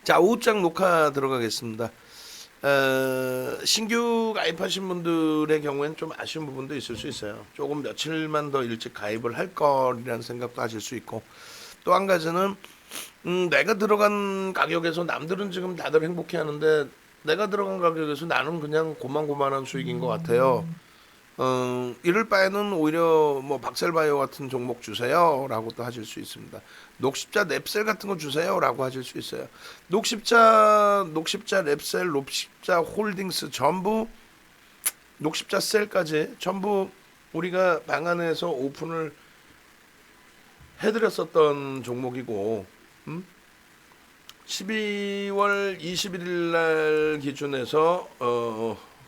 자, 5장 녹화 들어가겠습니다. 신규 가입하신 분들의 경우에는 좀 아쉬운 부분도 있을 수 있어요. 조금 며칠만 더 일찍 가입을 할 거라는 생각도 하실 수 있고, 또 한 가지는 내가 들어간 가격에서 남들은 지금 다들 행복해 하는데 내가 들어간 가격에서 나는 그냥 고만고만한 수익인 것 같아요. 이럴 바에는 오히려 뭐 박셀바이오 같은 종목 주세요라고 또 하실 수 있습니다. 녹십자 랩셀 같은 거 주세요라고 하실 수 있어요. 녹십자 랩셀, 녹십자 홀딩스 전부 녹십자 셀까지 전부 우리가 방안에서 오픈을 해드렸었던 종목이고, 12월 21일 날 기준에서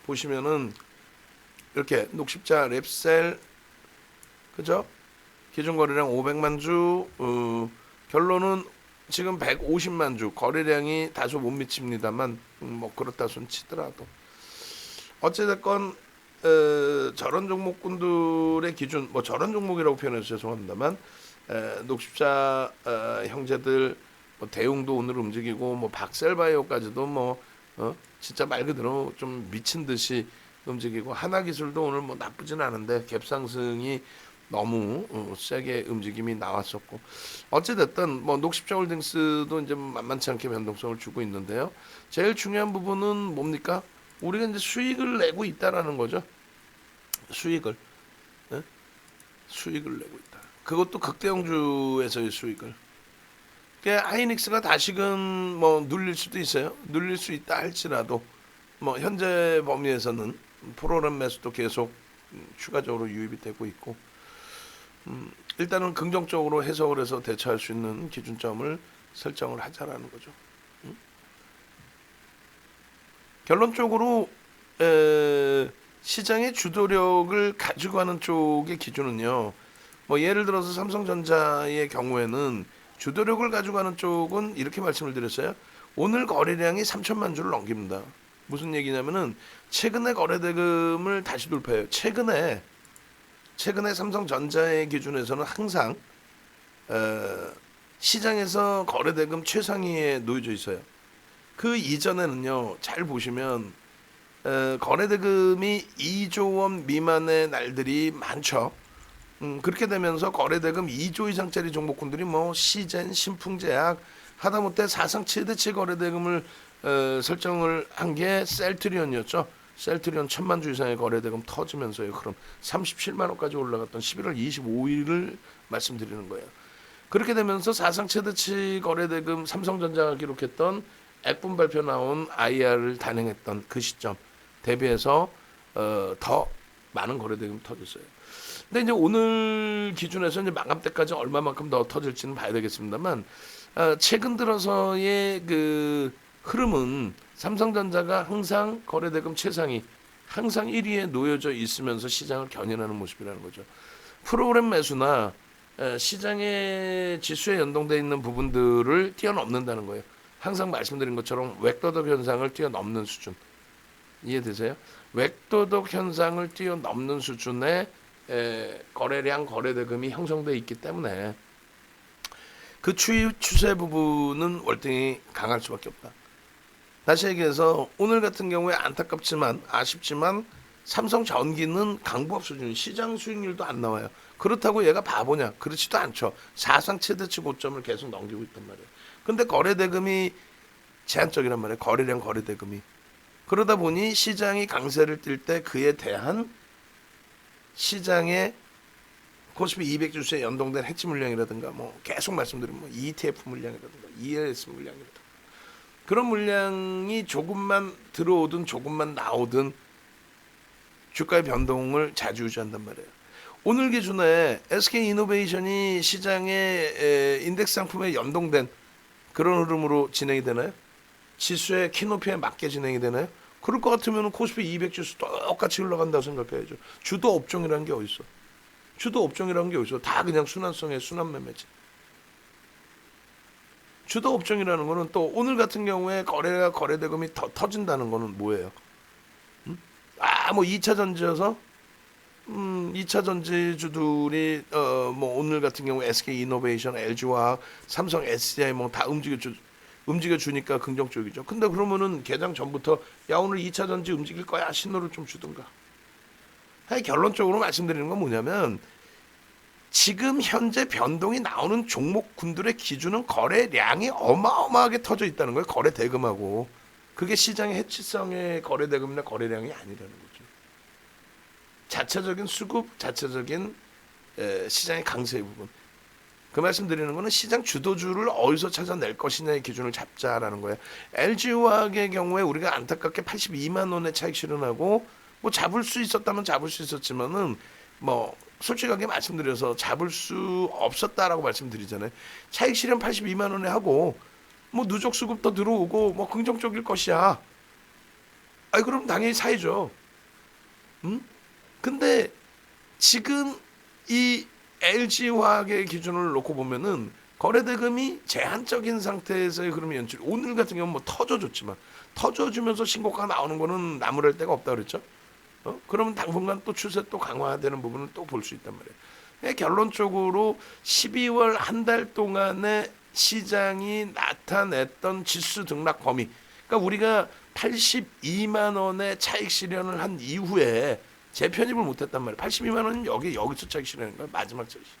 보시면은 이렇게 녹십자 랩셀, 그죠? 기준 거래량 500만 주, 결론은 지금 150만 주, 거래량이 다소 못 미칩니다만 뭐 그렇다 손 치더라도 어찌됐건 저런 종목군들의 기준, 뭐 저런 종목이라고 표현해서 죄송합니다만 녹십자 형제들 뭐 대웅도 오늘 움직이고 뭐 박셀바이오까지도 뭐 진짜 말 그대로 좀 미친 듯이 움직이고, 하나기술도 오늘 뭐 나쁘진 않은데 갭상승이 너무 세게 움직임이 나왔었고, 어찌됐든 뭐 녹십자 홀딩스도 이제 만만치 않게 변동성을 주고 있는데요. 제일 중요한 부분은 뭡니까? 우리가 이제 수익을 내고 있다라는 거죠. 수익을, 예? 수익을 내고 있다. 그것도 극대형주에서의 수익을. 그러니까 하이닉스가 다시금 뭐 눌릴 수도 있어요. 눌릴 수 있다 할지라도 뭐 현재 범위에서는 프로그램 매수도 계속 추가적으로 유입이 되고 있고, 일단은 긍정적으로 해석을 해서 대처할 수 있는 기준점을 설정을 하자라는 거죠. 결론적으로 시장의 주도력을 가지고 가는 쪽의 기준은요. 뭐 예를 들어서 삼성전자의 경우에는 주도력을 가지고 가는 쪽은 이렇게 말씀을 드렸어요. 오늘 거래량이 3천만 주를 넘깁니다. 무슨 얘기냐면은 최근에 거래대금을 다시 돌파해요. 최근에 삼성전자의 기준에서는 항상 시장에서 거래대금 최상위에 놓여져 있어요. 그 이전에는요, 잘 보시면 거래대금이 2조 원 미만의 날들이 많죠. 그렇게 되면서 거래대금 2조 이상짜리 종목군들이 뭐 시젠, 신풍제약, 하다못해 사상 최대치 거래대금을 설정을 한 게 셀트리온이었죠. 셀트리온 1,000만 주 이상의 거래대금 터지면서요. 그럼 37만 원까지 올라갔던 11월 25일을 말씀드리는 거예요. 그렇게 되면서 사상 최대치 거래대금 삼성전자가 기록했던 액분 발표 나온 IR을 단행했던 그 시점 대비해서 더 많은 거래대금이 터졌어요. 근데 이제 오늘 기준에서 이제 마감 때까지 얼마만큼 더 터질지는 봐야 되겠습니다만, 최근 들어서의 그 흐름은 삼성전자가 항상 거래대금 최상위, 항상 1위에 놓여져 있으면서 시장을 견인하는 모습이라는 거죠. 프로그램 매수나 시장의 지수에 연동되어 있는 부분들을 뛰어넘는다는 거예요. 항상 말씀드린 것처럼 웩도덕 현상을 뛰어넘는 수준. 이해되세요? 웩도덕 현상을 뛰어넘는 수준의 거래량, 거래대금이 형성되어 있기 때문에 그 추세 부분은 월등히 강할 수밖에 없다. 다시 얘기해서 오늘 같은 경우에 안타깝지만 아쉽지만 삼성전기는 강보합 수준, 시장 수익률도 안 나와요. 그렇다고 얘가 바보냐? 그렇지도 않죠. 사상 최대치 고점을 계속 넘기고 있단 말이에요. 근데 거래대금이 제한적이란 말이에요. 거래량, 거래대금이. 그러다 보니 시장이 강세를 띨 때 그에 대한 시장의 코스피 200 지수에 연동된 해지 물량이라든가 뭐 계속 말씀드린 뭐 ETF 물량이라든가 ELS 물량이라든가 그런 물량이 조금만 들어오든 조금만 나오든 주가의 변동을 좌지우지한단 말이에요. 오늘 기준에 SK이노베이션이 시장의 인덱스 상품에 연동된 그런 흐름으로 진행이 되나요? 지수의 키높이에 맞게 진행이 되나요? 그럴 것 같으면 코스피 200 지수 똑같이 흘러간다고 생각해야죠. 주도 업종이라는 게 어딨어? 주도 업종이라는 게 어딨어? 다 그냥 순환성의 순환매매지. 주도 업종이라는 거는 또 오늘 같은 경우에 거래대금이 더 터진다는 거는 뭐예요? 뭐 2차 전지여서 2차 전지주들이 뭐 오늘 같은 경우 SK이노베이션, LG화학, 삼성 SDI 뭐 다 움직여 주니까 긍정적이죠. 근데 그러면은 개장 전부터 야 오늘 2차 전지 움직일 거야 신호를 좀 주든가. 결론적으로 말씀드리는 건 뭐냐면 지금 현재 변동이 나오는 종목군들의 기준은 거래량이 어마어마하게 터져 있다는 거예요. 거래 대금하고. 그게 시장의 해치성의 거래 대금이나 거래량이 아니라는 거죠. 자체적인 수급, 자체적인 시장의 강세의 부분. 그 말씀 드리는 거는 시장 주도주를 어디서 찾아낼 것이냐의 기준을 잡자라는 거예요. LG화학의 경우에 우리가 안타깝게 82만 원의 차익 실현하고 뭐 잡을 수 있었다면 잡을 수 있었지만은 뭐 솔직하게 말씀드려서 잡을 수 없었다라고 말씀드리잖아요. 차익 실현 82만 원에 하고 뭐 누적 수급 더 들어오고 뭐 긍정적일 것이야. 아이 그럼 당연히 사야죠. 근데 지금 이 LG화학의 기준을 놓고 보면은 거래대금이 제한적인 상태에서의 흐름이 연출. 오늘 같은 경우는 뭐 터져줬지만 터져주면서 신고가가 나오는 거는 나무랄 데가 없다 그랬죠. 그러면 당분간 또 추세 또 강화되는 부분을 또 볼 수 있단 말이에요. 결론적으로 12월 한 달 동안의 시장이 나타냈던 지수 등락 범위. 그러니까 우리가 82만 원의 차익 실현을 한 이후에 재편입을 못했단 말이에요. 82만 원은 여기서 차익 실현인 거예요. 마지막 차익 실현.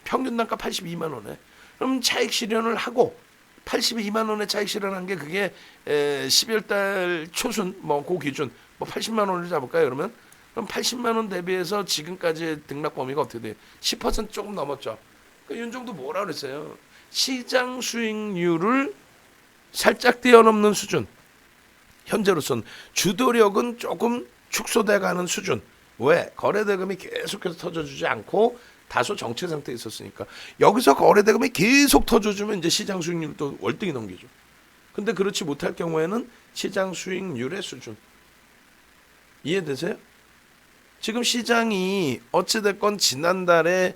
평균 단가 82만 원에. 그럼 차익 실현을 하고 82만 원의 차익 실현한 게 그게 12월 달 초순 뭐 그 기준 뭐 80만 원을 잡을까요? 그럼 80만 원 대비해서 지금까지의 등락 범위가 어떻게 돼요? 10% 조금 넘었죠. 그러니까 윤종도 뭐라 그랬어요? 시장 수익률을 살짝 뛰어넘는 수준. 현재로선 주도력은 조금 축소돼가는 수준. 왜? 거래대금이 계속해서 터져주지 않고 다소 정체 상태에 있었으니까. 여기서 거래대금이 계속 터져주면 이제 시장 수익률도 월등히 넘기죠. 근데 그렇지 못할 경우에는 시장 수익률의 수준. 이해되세요? 지금 시장이 어찌됐건 지난달에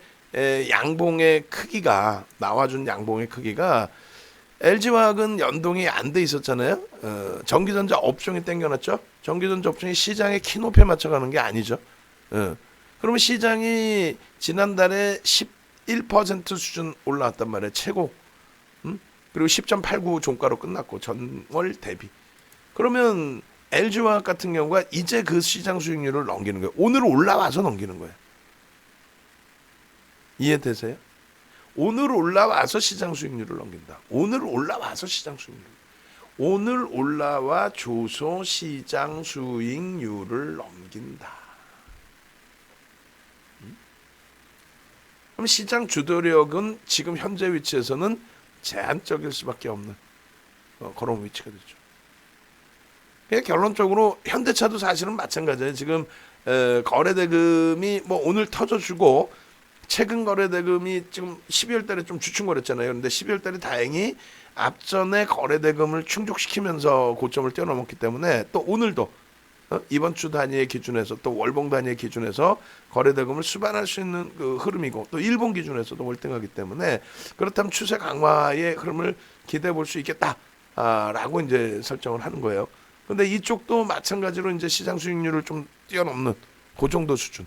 양봉의 크기가 나와준 양봉의 크기가 LG화학은 연동이 안 돼 있었잖아요. 전기전자 업종이 땡겨놨죠. 전기전자 업종이 시장의 키높이에 맞춰가는 게 아니죠. 그러면 시장이 지난달에 11% 수준 올라왔단 말이에요. 최고. 그리고 10.89 종가로 끝났고 전월 대비. 그러면 LG화학 같은 경우가 이제 그 시장 수익률을 넘기는 거예요. 오늘 올라와서 넘기는 거예요. 이해되세요? 오늘 올라와서 시장 수익률을 넘긴다. 오늘 올라와서 시장 수익률. 오늘 올라와 조소 시장 수익률을 넘긴다. 그럼 시장 주도력은 지금 현재 위치에서는 제한적일 수밖에 없는 그런 위치가 되죠. 결론적으로 현대차도 사실은 마찬가지예요. 지금 거래대금이 뭐 오늘 터져주고 최근 거래대금이 지금 12월 달에 좀 주춤거렸잖아요. 그런데 12월 달에 다행히 앞전에 거래대금을 충족시키면서 고점을 뛰어넘었기 때문에 또 오늘도 이번 주 단위의 기준에서 또 월봉 단위의 기준에서 거래대금을 수반할 수 있는 그 흐름이고 또 일본 기준에서도 월등하기 때문에 그렇다면 추세 강화의 흐름을 기대해 볼 수 있겠다라고 이제 설정을 하는 거예요. 근데 이쪽도 마찬가지로 이제 시장 수익률을 좀 뛰어넘는 그 정도 수준.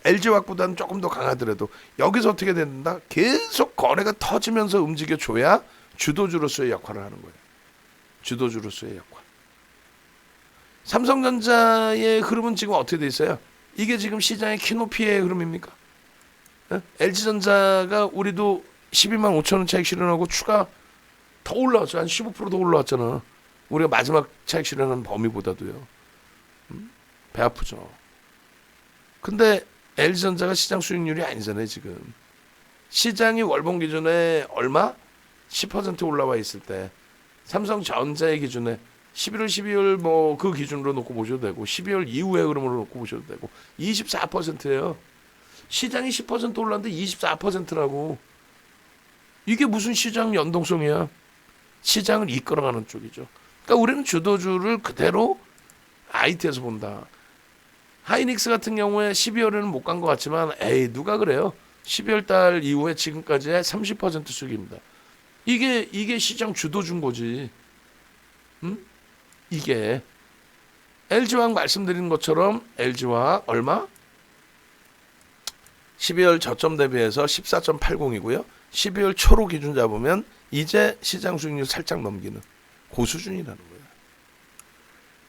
LG화학보다는 조금 더 강하더라도 여기서 어떻게 된다? 계속 거래가 터지면서 움직여줘야 주도주로서의 역할을 하는 거예요. 주도주로서의 역할. 삼성전자의 흐름은 지금 어떻게 돼 있어요? 이게 지금 시장의 키높이의 흐름입니까? LG전자가 우리도 12만 5천 원 차익 실현하고 추가 더 올라왔죠. 한 15%더 올라왔잖아. 우리가 마지막 차익 실현한 범위보다도요. 배 아프죠. 근데 LG전자가 시장 수익률이 아니잖아요. 지금 시장이 월봉 기준에 얼마? 10% 올라와 있을 때 삼성전자의 기준에 11월, 12월 뭐 그 기준으로 놓고 보셔도 되고 12월 이후의 흐름으로 놓고 보셔도 되고 24%예요. 시장이 10% 올랐는데 24%라고. 이게 무슨 시장 연동성이야? 시장을 이끌어가는 쪽이죠. 그러니까 우리는 주도주를 그대로 IT에서 본다. 하이닉스 같은 경우에 12월에는 못 간 것 같지만 에이 누가 그래요? 12월 달 이후에 지금까지의 30% 수익입니다. 이게 시장 주도주인 거지. 이게 LG화학 말씀드린 것처럼 LG화학 얼마? 12월 저점 대비해서 14.80이고요. 12월 초로 기준 잡으면 이제 시장 수익률 살짝 넘기는 그 수준이라는 거예요.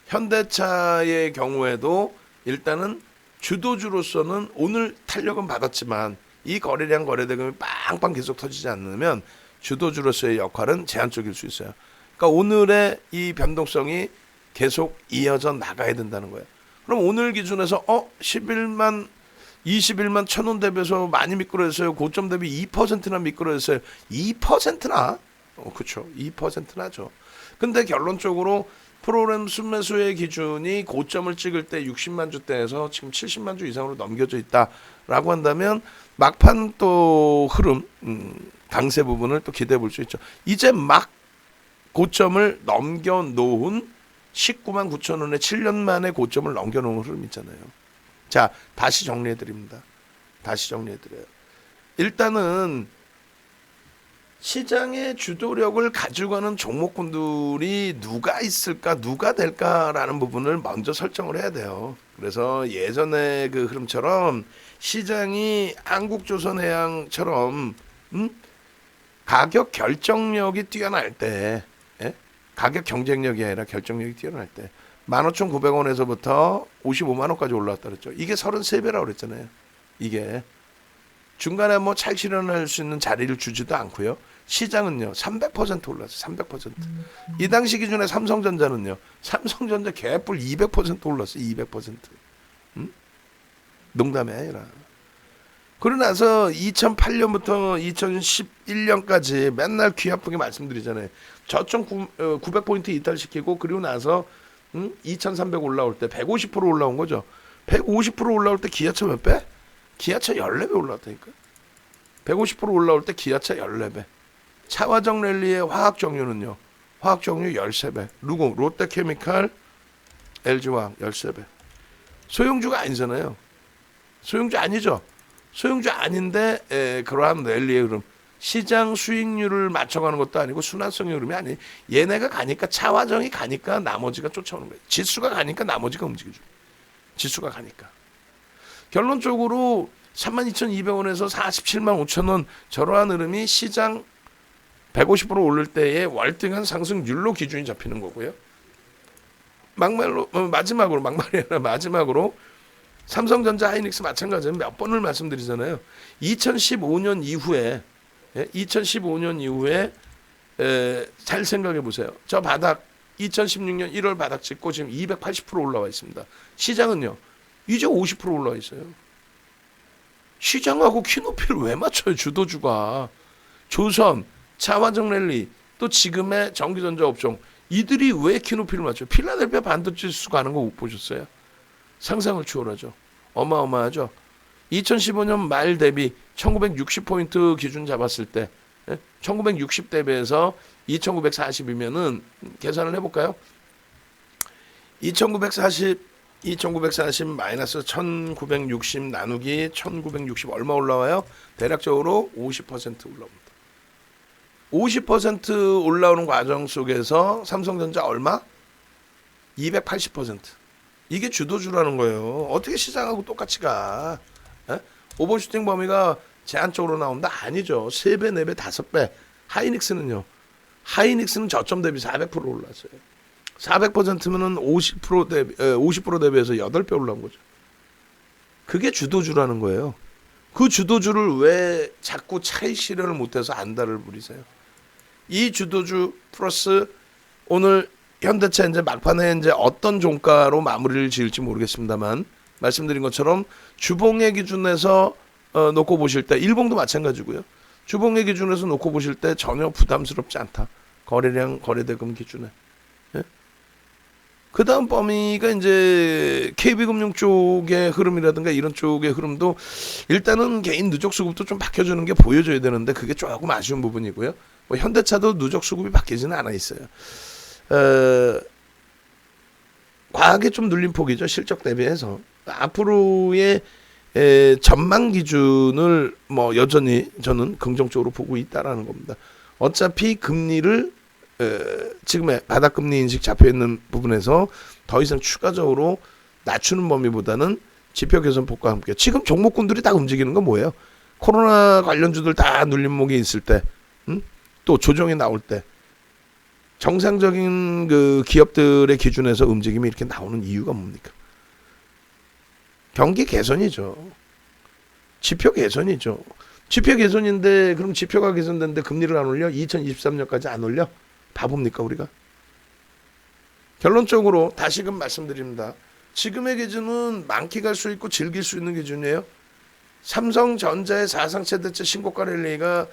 현대차의 경우에도 일단은 주도주로서는 오늘 탄력은 받았지만 이 거래량 거래대금이 빵빵 계속 터지지 않으면 주도주로서의 역할은 제한적일 수 있어요. 그러니까 오늘의 이 변동성이 계속 이어져 나가야 된다는 거예요. 그럼 오늘 기준에서 21만 1,000원 대비해서 많이 미끄러졌어요. 고점 대비 2%나 미끄러졌어요. 2%나? 그렇죠. 2%나죠. 근데 결론적으로 프로그램 순매수의 기준이 고점을 찍을 때 60만 주대에서 지금 70만 주 이상으로 넘겨져 있다라고 한다면 막판 또 흐름, 강세 부분을 또 기대해 볼 수 있죠. 이제 막 고점을 넘겨놓은 19만 9천 원에 7년 만에 고점을 넘겨놓은 흐름 있잖아요. 자, 다시 정리해드립니다. 다시 정리해드려요. 일단은 시장의 주도력을 가져가는 종목군들이 누가 있을까, 누가 될까라는 부분을 먼저 설정을 해야 돼요. 그래서 예전에 그 흐름처럼 시장이 한국조선해양처럼 가격 결정력이 뛰어날 때, 가격 경쟁력이 아니라 결정력이 뛰어날 때 15,900원에서부터 55만 원까지 올라왔다 그랬죠. 이게 33배라고 그랬잖아요. 이게 중간에 뭐 차익 실현할 수 있는 자리를 주지도 않고요. 시장은요 300% 올랐어요. 300%. 이 당시 기준에 삼성전자는요. 삼성전자 개뿔 200% 올랐어요. 200%. 농담이 아니라. 그러고 나서 2008년부터 2011년까지 맨날 귀 아프게 말씀드리잖아요. 저점 900포인트 이탈시키고 그리고 나서 2300 올라올 때 150% 올라온 거죠. 150% 올라올 때 기아차 몇 배? 기아차 14배 올라왔다니까. 150% 올라올 때 기아차 14배. 차화정 랠리의 화학정유는요. 화학정유 13배. 누구? 롯데케미칼, LG화학 13배. 소형주가 아니잖아요. 소형주 아니죠. 소형주 아닌데 그러한 랠리의 흐름. 시장 수익률을 맞춰가는 것도 아니고 순환성의 흐름이 아니. 얘네가 가니까 차화정이 가니까 나머지가 쫓아오는 거예요. 지수가 가니까 나머지가 움직여줘. 지수가 가니까. 결론적으로 32,200원에서 47만 5천원 저러한 흐름이 시장 150% 오를 때의 월등한 상승률로 기준이 잡히는 거고요. 마지막으로 삼성전자 하이닉스 마찬가지는 몇 번을 말씀드리잖아요. 2015년 이후에 잘 생각해 보세요. 저 바닥 2016년 1월 바닥 찍고 지금 280% 올라와 있습니다. 시장은요. 이제 50% 올라와 있어요. 시장하고 키높이를 왜 맞춰요? 주도주가. 조선, 차화정 랠리, 또 지금의 전기전자 업종. 이들이 왜 키높이를 맞춰요? 필라델피아 반도체 지수 가는 거 못 보셨어요? 상상을 초월하죠. 어마어마하죠. 2015년 말 대비 1960포인트 기준 잡았을 때 1960 대비해서 2940이면은 계산을 해볼까요? 2940 마이너스 1960 나누기 1960 얼마 올라와요? 대략적으로 50% 올라옵니다. 50% 올라오는 과정 속에서 삼성전자 얼마? 280%. 이게 주도주라는 거예요. 어떻게 시장하고 똑같이 가? 오버슈팅 범위가 제한적으로 나온다? 아니죠. 3배, 4배, 5배. 하이닉스는요. 하이닉스는 저점 대비 400% 올랐어요. 400%면은 50% 대비해서 8배 올라온 거죠. 그게 주도주라는 거예요. 그 주도주를 왜 자꾸 차익 실현을 못해서 안달을 부리세요? 이 주도주 플러스 오늘 현대차 이제 막판에 이제 어떤 종가로 마무리를 지을지 모르겠습니다만 말씀드린 것처럼 주봉의 기준에서 놓고 보실 때 일봉도 마찬가지고요. 주봉의 기준에서 놓고 보실 때 전혀 부담스럽지 않다. 거래량 거래대금 기준에. 예? 그 다음 범위가 이제 KB금융 쪽의 흐름이라든가 이런 쪽의 흐름도 일단은 개인 누적 수급도 좀 바뀌어주는 게 보여줘야 되는데 그게 조금 아쉬운 부분이고요. 뭐 현대차도 누적 수급이 바뀌지는 않아 있어요. 과하게 좀 눌린 폭이죠. 실적 대비해서. 앞으로의 전망 기준을 뭐 여전히 저는 긍정적으로 보고 있다라는 겁니다. 어차피 금리를 지금의 바닥금리 인식 잡혀있는 부분에서 더 이상 추가적으로 낮추는 범위보다는 지표 개선폭과 함께 지금 종목군들이 다 움직이는 건 뭐예요? 코로나 관련주들 다 눌림목이 있을 때 또 조정이 나올 때 정상적인 그 기업들의 기준에서 움직임이 이렇게 나오는 이유가 뭡니까? 경기 개선이죠. 지표 개선이죠. 지표 개선인데 그럼 지표가 개선됐는데 금리를 안 올려? 2023년까지 안 올려? 바보입니까 우리가? 결론적으로 다시금 말씀드립니다. 지금의 기준은 많게 갈 수 있고 즐길 수 있는 기준이에요. 삼성전자의 사상 최대치 신고가 랠리가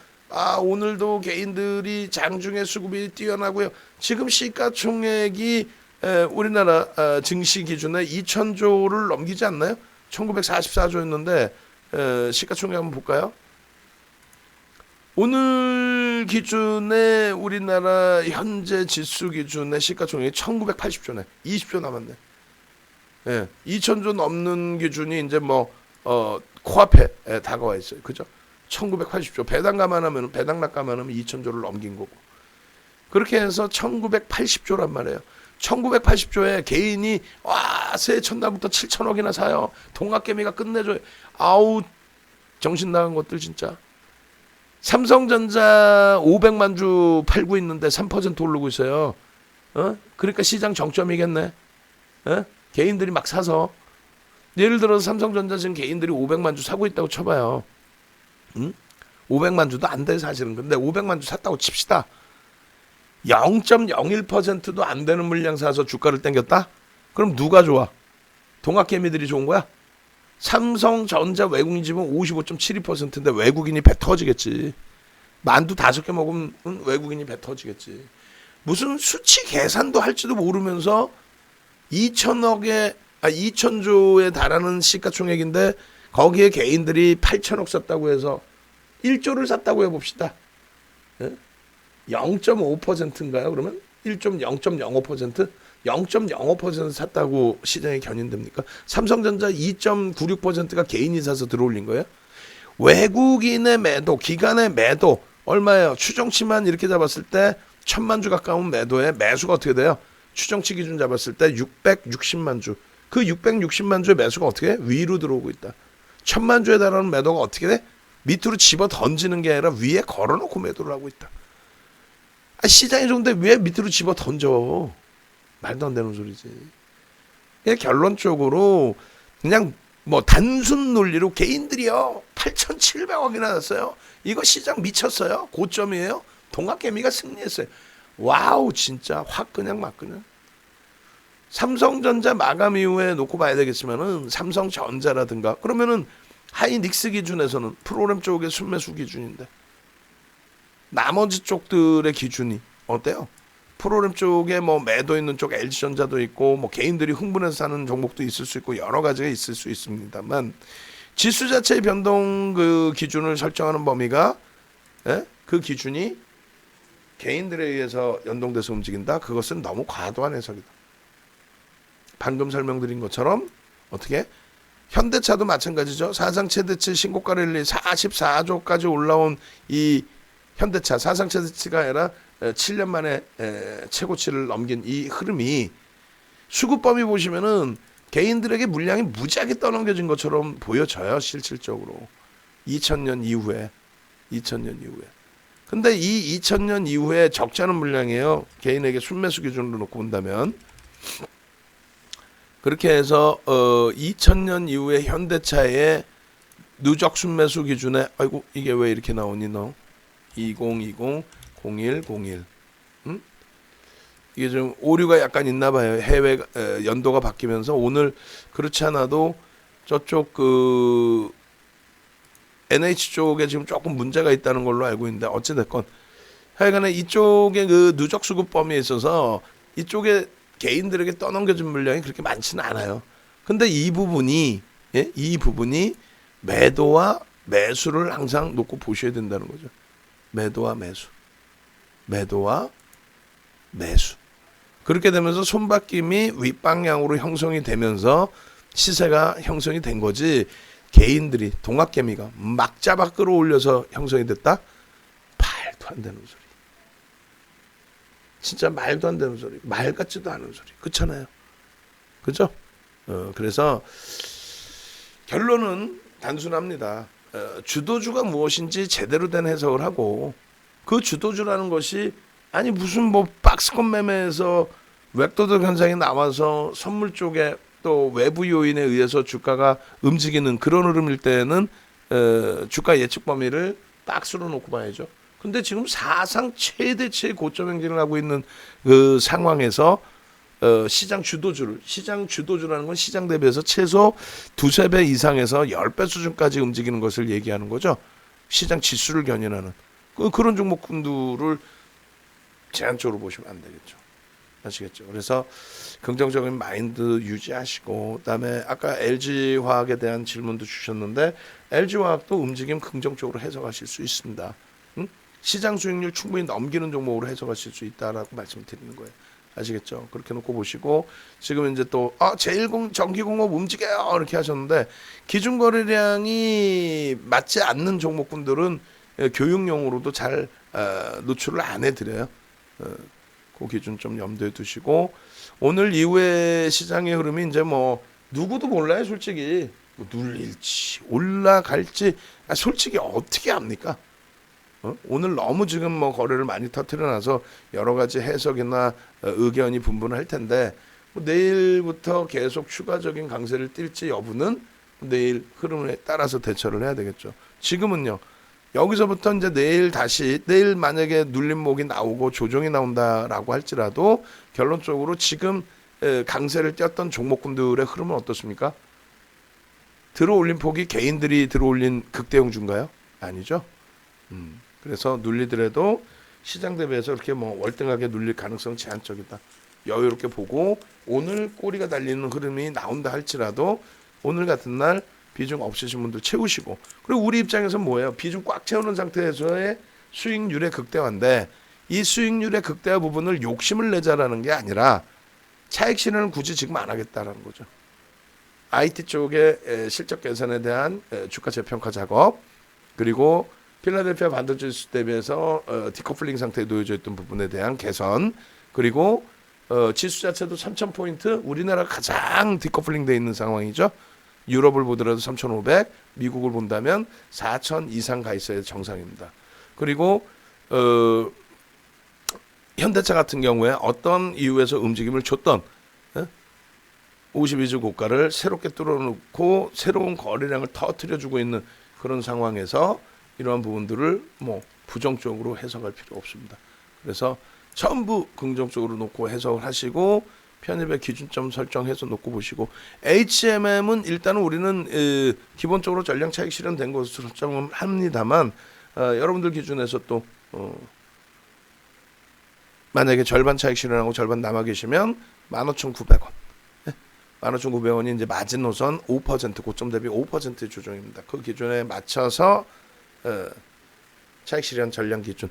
오늘도 개인들이 장중에 수급이 뛰어나고요. 지금 시가총액이 우리나라 증시 기준에 2,000조를 넘기지 않나요? 1944조였는데 시가총액 한번 볼까요? 오늘 기준에 우리나라 현재 지수 기준의 시가총액이 1980조네. 20조 남았네. 2,000조 넘는 기준이 이제 코앞에 다가와 있어요. 그죠? 1980조. 배당 감안하면, 배당 낙감하면 2,000조를 넘긴 거고. 그렇게 해서 1980조란 말이에요. 1980조에 개인이 새해 첫날부터 7천억이나 사요. 동학개미가 끝내줘요. 정신 나간 것들 진짜. 삼성전자 500만 주 팔고 있는데 3% 오르고 있어요. 그러니까 시장 정점이겠네. 개인들이 막 사서. 예를 들어서 삼성전자 지금 개인들이 500만 주 사고 있다고 쳐봐요. 500만 주도 안 돼 사실은. 근데 500만 주 샀다고 칩시다. 0.01%도 안 되는 물량 사서 주가를 땡겼다? 그럼 누가 좋아? 동학개미들이 좋은 거야? 삼성전자 외국인 지분 55.72%인데 외국인이 배 터지겠지. 만두 5개 먹으면 외국인이 배 터지겠지. 무슨 수치 계산도 할지도 모르면서 2,000조에 달하는 시가총액인데 거기에 개인들이 8천억 샀다고 해서 1조를 샀다고 해봅시다. 0.5%인가요? 그러면 0.05%? 0.05% 샀다고 시장에 견인됩니까? 삼성전자 2.96%가 개인이 사서 들어올린 거예요? 외국인의 매도, 기관의 매도 얼마예요? 추정치만 이렇게 잡았을 때 1,000만 주 가까운 매도에 매수가 어떻게 돼요? 추정치 기준 잡았을 때 660만 주. 그 660만 주의 매수가 어떻게 해? 위로 들어오고 있다. 1,000만 주에 달하는 매도가 어떻게 돼? 밑으로 집어 던지는 게 아니라 위에 걸어놓고 매도를 하고 있다. 시장이 좋은데 왜 밑으로 집어 던져? 말도 안 되는 소리지. 결론적으로 그냥 단순 논리로 개인들이요 8,700억이나 났어요. 이거 시장 미쳤어요. 고점이에요. 동학개미가 승리했어요. 와우 진짜 확 그냥 막 그냥. 삼성전자 마감 이후에 놓고 봐야 되겠지만은 삼성전자라든가 그러면은 하이닉스 기준에서는 프로그램 쪽의 순매수 기준인데 나머지 쪽들의 기준이 어때요? 프로그램 쪽에 매도 있는 쪽 LG전자도 있고 개인들이 흥분해서 사는 종목도 있을 수 있고 여러 가지가 있을 수 있습니다만 지수 자체의 변동 그 기준을 설정하는 범위가 그 기준이 개인들에 의해서 연동돼서 움직인다. 그것은 너무 과도한 해석이다. 방금 설명드린 것처럼 어떻게 현대차도 마찬가지죠. 사상 최대치 신고가 랠리 44조까지 올라온 이 현대차 사상 최대치가 아니라 7년 만에 최고치를 넘긴 이 흐름이 수급 범위 보시면은 개인들에게 물량이 무지하게 떠넘겨진 것처럼 보여져요. 실질적으로 2000년 이후에 근데 이 2000년 이후에 적지 않은 물량이에요. 개인에게 순매수 기준으로 놓고 본다면 그렇게 해서 2000년 이후에 현대차의 누적 순매수 기준에 아이고 이게 왜 이렇게 나오니 너 2020 0101 이게 좀 오류가 약간 있나 봐요. 해외 연도가 바뀌면서 오늘 그렇지 않아도 저쪽 그 NH 쪽에 지금 조금 문제가 있다는 걸로 알고 있는데 어찌 됐건 하여간에 이쪽에 그 누적 수급 범위에 있어서 이쪽에 개인들에게 떠넘겨진 물량이 그렇게 많지는 않아요. 근데 이 부분이 매도와 매수를 항상 놓고 보셔야 된다는 거죠. 매도와 매수. 그렇게 되면서 손바뀜이 윗방향으로 형성이 되면서 시세가 형성이 된 거지. 개인들이 동학개미가 막 잡아 끌어올려서 형성이 됐다? 말도 안 되는 소리. 진짜 말도 안 되는 소리. 말 같지도 않은 소리. 그렇잖아요. 그죠? 그래서 결론은 단순합니다. 주도주가 무엇인지 제대로 된 해석을 하고 그 주도주라는 것이 아니 무슨 뭐 박스권 매매에서 웹도덕 현상이 나와서 선물 쪽에 또 외부 요인에 의해서 주가가 움직이는 그런 흐름일 때는 주가 예측 범위를 박스로 놓고 봐야죠. 근데 지금 사상 최대치의 고점 행진을 하고 있는 그 상황에서 시장 주도주라는 건 시장 대비해서 최소 두세 배 이상에서 10배 수준까지 움직이는 것을 얘기하는 거죠. 시장 지수를 견인하는 그런 종목군들을 제한적으로 보시면 안 되겠죠. 아시겠죠? 그래서 긍정적인 마인드 유지하시고, 그다음에 아까 LG화학에 대한 질문도 주셨는데 LG화학도 움직임 긍정적으로 해석하실 수 있습니다. 시장 수익률 충분히 넘기는 종목으로 해석하실 수 있다라고 말씀드리는 거예요. 아시겠죠? 그렇게 놓고 보시고, 지금 이제 또 제1 전기공업 움직여요 이렇게 하셨는데 기준 거래량이 맞지 않는 종목군들은 교육용으로도 잘 노출을 안 해드려요. 그 기준 좀 염두에 두시고, 오늘 이후에 시장의 흐름이 이제 뭐 누구도 몰라요. 솔직히 뭐 눌릴지 올라갈지 솔직히 어떻게 합니까? 오늘 너무 지금 뭐 거래를 많이 터뜨려놔서 여러 가지 해석이나 의견이 분분할 텐데, 뭐 내일부터 계속 추가적인 강세를 띨지 여부는 내일 흐름에 따라서 대처를 해야 되겠죠. 지금은요, 여기서부터 이제 내일 만약에 눌림목이 나오고 조정이 나온다라고 할지라도 결론적으로 지금 강세를 띄었던 종목군들의 흐름은 어떻습니까? 들어올린 폭이 개인들이 들어올린 극대형주인가요? 아니죠. 그래서 눌리더라도 시장 대비해서 이렇게 뭐 월등하게 눌릴 가능성 제한적이다. 여유롭게 보고 오늘 꼬리가 달리는 흐름이 나온다 할지라도 오늘 같은 날 비중 없으신 분들 채우시고, 그리고 우리 입장에서 뭐예요? 비중 꽉 채우는 상태에서의 수익률의 극대화인데, 이 수익률의 극대화 부분을 욕심을 내자라는 게 아니라 차익 실현을 굳이 지금 안 하겠다라는 거죠. IT 쪽의 실적 개선에 대한 주가 재평가 작업, 그리고 필라델피아 반도체 지수 대비해서 디커플링 상태에 놓여져 있던 부분에 대한 개선, 그리고 지수 자체도 3,000포인트, 우리나라가 가장 디커플링 돼 있는 상황이죠. 유럽을 보더라도 3,500, 미국을 본다면 4,000 이상 가 있어야 정상입니다. 그리고 현대차 같은 경우에 어떤 이유에서 움직임을 줬던 52주 고가를 새롭게 뚫어놓고 새로운 거래량을 터뜨려주고 있는 그런 상황에서 이러한 부분들을 뭐 부정적으로 해석할 필요 없습니다. 그래서 전부 긍정적으로 놓고 해석을 하시고 편입의 기준점 설정해서 놓고 보시고, HMM은 일단은 우리는 기본적으로 전량 차익 실현된 것으로 설정을 합니다만 여러분들 기준에서 또 만약에 절반 차익 실현하고 절반 남아 계시면 15,900원 15,900원이 이제 마지노선 5% 고점 대비 5% 조정입니다. 그 기준에 맞춰서 차익 실현 전량 기준,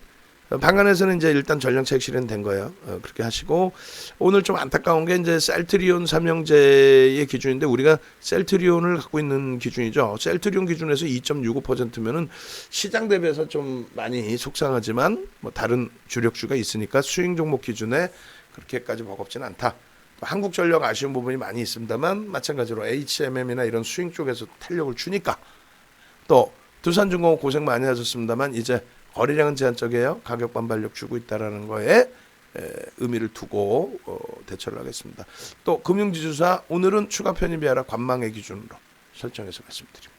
방간에서는 이제 일단 전량 차익 실현된 거예요. 그렇게 하시고, 오늘 좀 안타까운 게 이제 셀트리온 삼형제의 기준인데 우리가 셀트리온을 갖고 있는 기준이죠. 셀트리온 기준에서 2.65%면은 시장 대비해서 좀 많이 속상하지만 뭐 다른 주력주가 있으니까 수익 종목 기준에 그렇게까지 버겁지는 않다. 한국전력 아쉬운 부분이 많이 있습니다만 마찬가지로 HMM이나 이런 수익 쪽에서 탄력을 주니까, 또 두산중공업 고생 많이 하셨습니다만 이제 거래량은 제한적이에요. 가격 반발력 주고 있다라는 거에 의미를 두고 대처를 하겠습니다. 또 금융지주사 오늘은 추가 편입이 아니라 관망의 기준으로 설정해서 말씀드립니다.